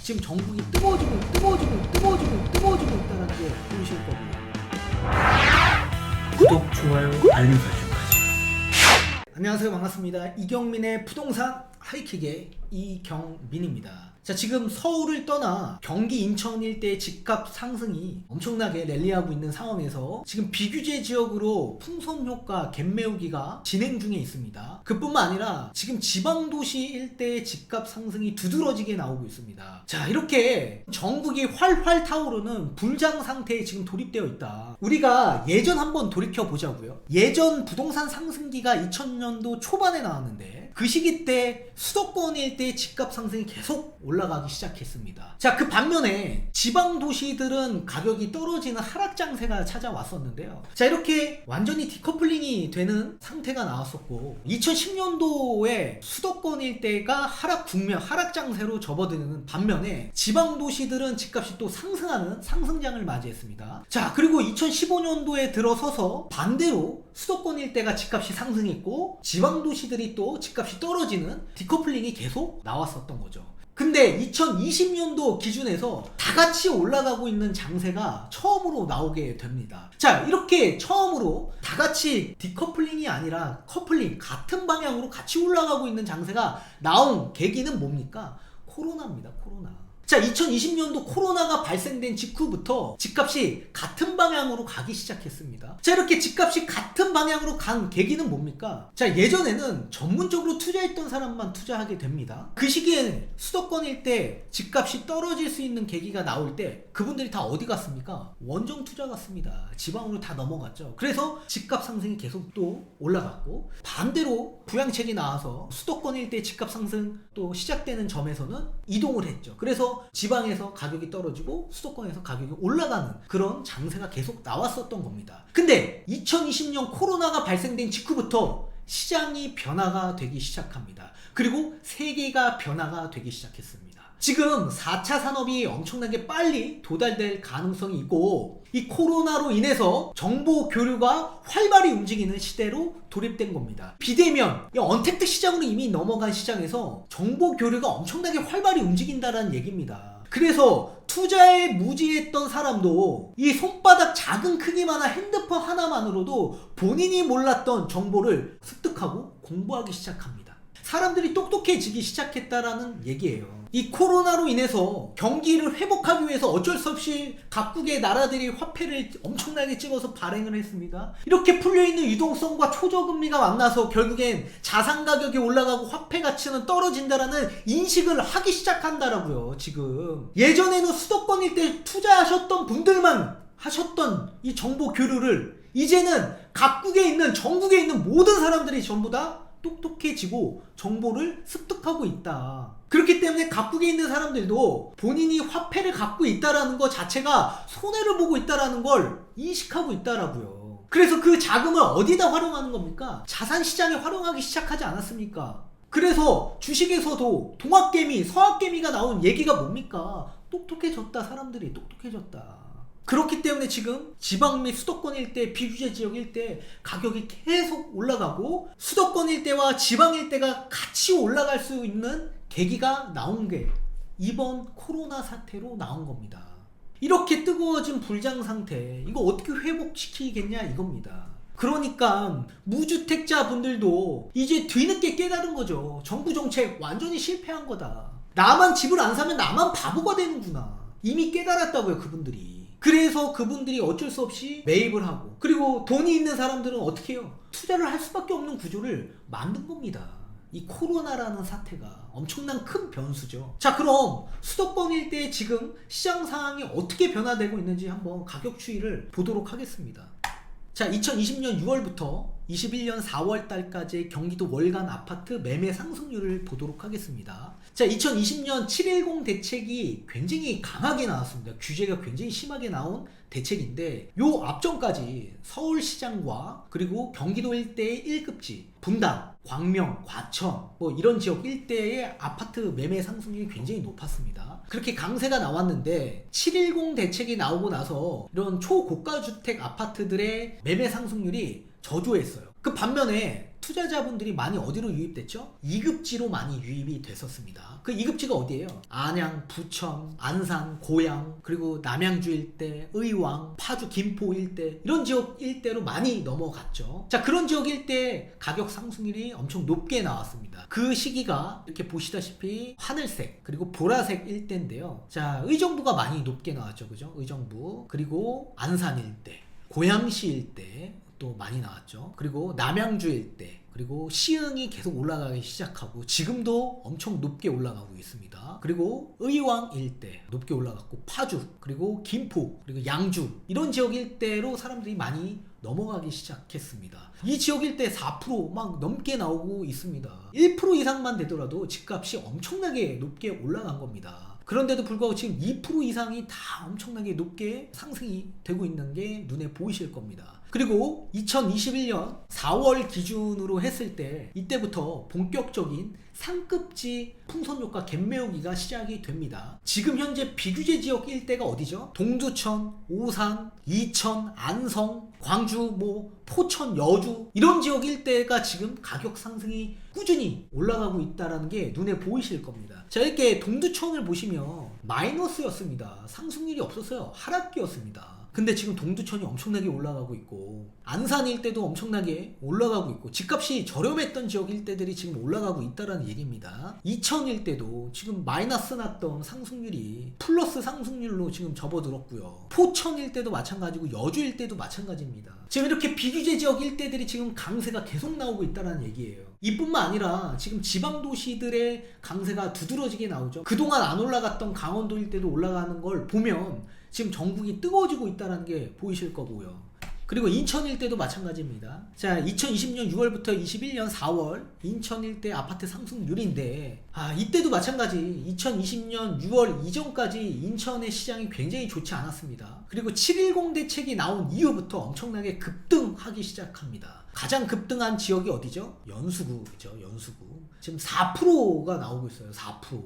지금 전국이 뜨거워지고 있다는 게 보이실 거고요. 구독, 좋아요, 알림 설정까지. 안녕하세요, 반갑습니다. 이경민의 부동산 하이킥의 이경민입니다. 자, 지금 서울을 떠나 경기 인천 일대의 집값 상승이 엄청나게 랠리하고 있는 상황에서 지금 비규제 지역으로 풍선 효과 갭매우기가 진행 중에 있습니다. 그뿐만 아니라 지금 지방도시 일대의 집값 상승이 두드러지게 나오고 있습니다. 자, 이렇게 전국이 활활 타오르는 불장 상태에 지금 돌입되어 있다. 우리가 예전 한번 돌이켜 보자고요. 예전 부동산 상승기가 2000년도 초반에 나왔는데 그 시기 때 수도권 일대의 집값 상승이 계속 올라가기 시작했습니다. 자, 그 반면에 지방 도시들은 가격이 떨어지는 하락 장세가 찾아왔었는데요. 자, 이렇게 완전히 디커플링이 되는 상태가 나왔었고 2010년도에 수도권 일대가 하락 국면, 하락 장세로 접어드는 반면에 지방 도시들은 집값이 또 상승하는 상승장을 맞이했습니다. 자, 그리고 2015년도에 들어서서 반대로 수도권 일대가 집값이 상승했고 지방 도시들이 또 집값이 떨어지는 디커플링이 계속 나왔었던 거죠. 근데 2020년도 기준에서 다 같이 올라가고 있는 장세가 처음으로 나오게 됩니다. 자, 이렇게 처음으로 다 같이 디커플링이 아니라 커플링, 같은 방향으로 같이 올라가고 있는 장세가 나온 계기는 뭡니까? 코로나입니다. 코로나. 자, 2020년도 코로나가 발생된 직후부터 집값이 같은 방향으로 가기 시작했습니다. 자, 이렇게 집값이 같은 방향으로 간 계기는 뭡니까? 자, 예전에는 전문적으로 투자했던 사람만 투자하게 됩니다. 그 시기에는 수도권 일대 집값이 떨어질 수 있는 계기가 나올 때 그분들이 다 어디 갔습니까? 원정 투자 갔습니다. 지방으로 다 넘어갔죠. 그래서 집값 상승이 계속 또 올라갔고, 반대로 부양책이 나와서 수도권 일대 집값 상승 또 시작되는 점에서는 이동을 했죠. 그래서 지방에서 가격이 떨어지고 수도권에서 가격이 올라가는 그런 장세가 계속 나왔었던 겁니다. 근데 2020년 코로나가 발생된 직후부터 시장이 변화가 되기 시작합니다. 그리고 세계가 변화가 되기 시작했습니다. 지금 4차 산업이 엄청나게 빨리 도달될 가능성이 있고, 이 코로나로 인해서 정보 교류가 활발히 움직이는 시대로 돌입된 겁니다. 비대면, 언택트 시장으로 이미 넘어간 시장에서 정보 교류가 엄청나게 활발히 움직인다는 얘기입니다. 그래서 투자에 무지했던 사람도 이 손바닥 작은 크기만한 핸드폰 하나만으로도 본인이 몰랐던 정보를 습득하고 공부하기 시작합니다. 사람들이 똑똑해지기 시작했다라는 얘기예요. 이 코로나로 인해서 경기를 회복하기 위해서 어쩔 수 없이 각국의 나라들이 화폐를 엄청나게 찍어서 발행을 했습니다. 이렇게 풀려있는 유동성과 초저금리가 만나서 결국엔 자산 가격이 올라가고 화폐 가치는 떨어진다라는 인식을 하기 시작한다라고요. 지금 예전에는 수도권 일대 투자하셨던 분들만 하셨던 이 정보 교류를 이제는 각국에 있는, 전국에 있는 모든 사람들이 전부 다 똑똑해지고 정보를 습득하고 있다. 그렇기 때문에 각국에 있는 사람들도 본인이 화폐를 갖고 있다라는 것 자체가 손해를 보고 있다라는 걸 인식하고 있다라고요. 그래서 그 자금을 어디다 활용하는 겁니까? 자산시장에 활용하기 시작하지 않았습니까? 그래서 주식에서도 동학개미, 서학개미가 나온 얘기가 뭡니까? 똑똑해졌다. 사람들이 똑똑해졌다. 그렇기 때문에 지금 지방 및 수도권 일대, 비규제 지역 일대 가격이 계속 올라가고, 수도권 일대와 지방 일대가 같이 올라갈 수 있는 계기가 나온 게 이번 코로나 사태로 나온 겁니다. 이렇게 뜨거워진 불장 상태, 이거 어떻게 회복시키겠냐 이겁니다. 그러니까 무주택자 분들도 이제 뒤늦게 깨달은 거죠. 정부 정책 완전히 실패한 거다. 나만 집을 안 사면 나만 바보가 되는구나. 이미 깨달았다고요, 그분들이. 그래서 그분들이 어쩔 수 없이 매입을 하고, 그리고 돈이 있는 사람들은 어떻게 해요? 투자를 할 수밖에 없는 구조를 만든 겁니다. 이 코로나라는 사태가 엄청난 큰 변수죠. 자, 그럼 수도권 일대의 지금 시장 상황이 어떻게 변화되고 있는지 한번 가격 추이를 보도록 하겠습니다. 자, 2020년 6월부터 21년 4월 달까지의 경기도 월간 아파트 매매 상승률을 보도록 하겠습니다. 자, 2020년 710 대책이 굉장히 강하게 나왔습니다. 규제가 굉장히 심하게 나온 대책인데, 요 앞전까지 서울시장과 그리고 경기도 일대의 1급지, 분당, 광명, 과천 뭐 이런 지역 일대의 아파트 매매 상승률이 굉장히 높았습니다. 그렇게 강세가 나왔는데 710 대책이 나오고 나서 이런 초고가 주택 아파트들의 매매 상승률이 저조했어요. 그 반면에 투자자분들이 많이 어디로 유입됐죠? 2급지로 많이 유입이 됐었습니다. 그 2급지가 어디예요? 안양, 부천, 안산, 고양, 그리고 남양주 일대, 의왕, 파주, 김포 일대, 이런 지역 일대로 많이 넘어갔죠. 자, 그런 지역 일대 가격 상승률이 엄청 높게 나왔습니다. 그 시기가 이렇게 보시다시피 하늘색 그리고 보라색 일대인데요. 자, 의정부가 많이 높게 나왔죠. 그죠? 의정부, 그리고 안산 일대, 고양시 일대 또 많이 나왔죠. 그리고 남양주 일대, 그리고 시흥이 계속 올라가기 시작하고 지금도 엄청 높게 올라가고 있습니다. 그리고 의왕 일대 높게 올라갔고, 파주, 그리고 김포, 그리고 양주, 이런 지역 일대로 사람들이 많이 넘어가기 시작했습니다. 이 지역 일대 4%막 넘게 나오고 있습니다. 1% 이상만 되더라도 집값이 엄청나게 높게 올라간 겁니다. 그런데도 불구하고 지금 2% 이상이 다 엄청나게 높게 상승이 되고 있는 게 눈에 보이실 겁니다. 그리고 2021년 4월 기준으로 했을 때 이때부터 본격적인 상급지 풍선효과 갭매우기가 시작이 됩니다. 지금 현재 비규제 지역 일대가 어디죠? 동두천, 오산, 이천, 안성, 광주, 포천, 여주, 이런 지역 일대가 지금 가격 상승이 꾸준히 올라가고 있다는 게 눈에 보이실 겁니다. 자, 이렇게 동두천을 보시면 마이너스였습니다. 상승률이 없었어요. 하락기였습니다. 근데 지금 동두천이 엄청나게 올라가고 있고, 안산 일대도 엄청나게 올라가고 있고, 집값이 저렴했던 지역 일대들이 지금 올라가고 있다는 얘기입니다. 이천 일대도 지금 마이너스 났던 상승률이 플러스 상승률로 지금 접어들었고요. 포천 일대도 마찬가지고 여주 일대도 마찬가지입니다. 지금 이렇게 비규제 지역 일대들이 지금 강세가 계속 나오고 있다는 얘기예요. 이뿐만 아니라 지금 지방 도시들의 강세가 두드러지게 나오죠. 그동안 안 올라갔던 강원도 일대도 올라가는 걸 보면 지금 전국이 뜨거워지고 있다는 게 보이실 거고요. 그리고 인천 일대도 마찬가지입니다. 자, 2020년 6월부터 21년 4월 인천 일대 아파트 상승률인데, 이때도 마찬가지 2020년 6월 이전까지 인천의 시장이 굉장히 좋지 않았습니다. 그리고 7.10 대책이 나온 이후부터 엄청나게 급등하기 시작합니다. 가장 급등한 지역이 어디죠? 연수구죠. 연수구. 지금 4%가 나오고 있어요. 4%.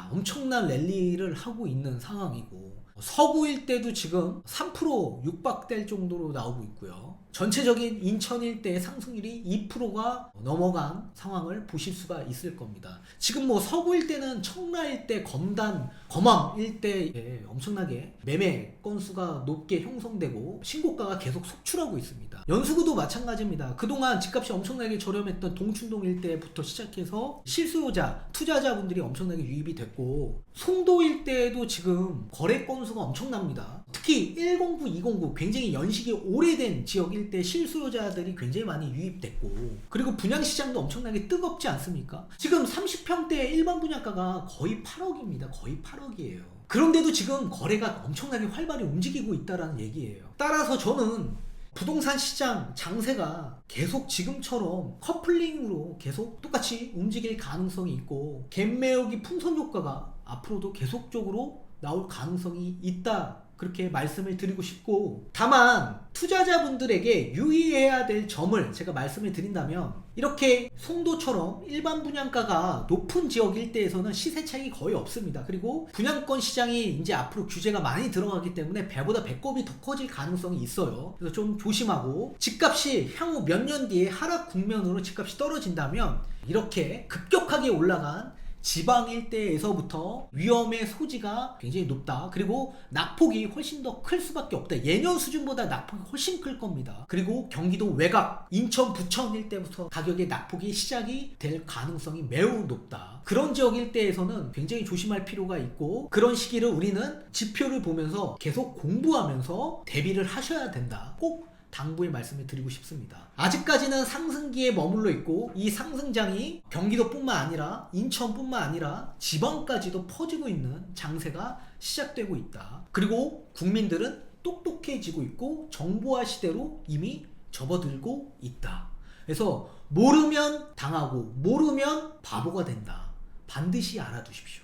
엄청난 랠리를 하고 있는 상황이고, 서구 일대도 지금 3% 육박될 정도로 나오고 있고요. 전체적인 인천 일대의 상승률이 2%가 넘어간 상황을 보실 수가 있을 겁니다. 지금 서구 일대는 청라 일대, 검단, 검암 일대에 엄청나게 매매 건수가 높게 형성되고 신고가가 계속 속출하고 있습니다. 연수구도 마찬가지입니다. 그동안 집값이 엄청나게 저렴했던 동춘동 일대부터 시작해서 실수요자, 투자자분들이 엄청나게 유입이 됐고, 송도 일대에도 지금 거래 건수가 엄청납니다. 특히 109, 209 굉장히 연식이 오래된 지역 일대 실수요자들이 굉장히 많이 유입됐고, 그리고 분양시장도 엄청나게 뜨겁지 않습니까? 지금 30평대 일반 분양가가 거의 8억입니다. 거의 8억이에요. 그런데도 지금 거래가 엄청나게 활발히 움직이고 있다는 얘기예요. 따라서 저는 부동산 시장 장세가 계속 지금처럼 커플링으로 계속 똑같이 움직일 가능성이 있고, 갭매우기 풍선 효과가 앞으로도 계속적으로 나올 가능성이 있다, 그렇게 말씀을 드리고 싶고, 다만 투자자분들에게 유의해야 될 점을 제가 말씀을 드린다면, 이렇게 송도처럼 일반 분양가가 높은 지역 일대에서는 시세 차익이 거의 없습니다. 그리고 분양권 시장이 이제 앞으로 규제가 많이 들어가기 때문에 배보다 배꼽이 더 커질 가능성이 있어요. 그래서 좀 조심하고, 집값이 향후 몇 년 뒤에 하락 국면으로 집값이 떨어진다면 이렇게 급격하게 올라간 지방 일대에서부터 위험의 소지가 굉장히 높다. 그리고 낙폭이 훨씬 더 클 수밖에 없다. 예년 수준보다 낙폭이 훨씬 클 겁니다. 그리고 경기도 외곽, 인천, 부천 일대부터 가격의 낙폭이 시작이 될 가능성이 매우 높다. 그런 지역 일대에서는 굉장히 조심할 필요가 있고, 그런 시기를 우리는 지표를 보면서 계속 공부하면서 대비를 하셔야 된다. 꼭 당부의 말씀을 드리고 싶습니다. 아직까지는 상승기에 머물러 있고, 이 상승장이 경기도뿐만 아니라 인천뿐만 아니라 지방까지도 퍼지고 있는 장세가 시작되고 있다. 그리고 국민들은 똑똑해지고 있고 정보화 시대로 이미 접어들고 있다. 그래서 모르면 당하고 모르면 바보가 된다. 반드시 알아두십시오.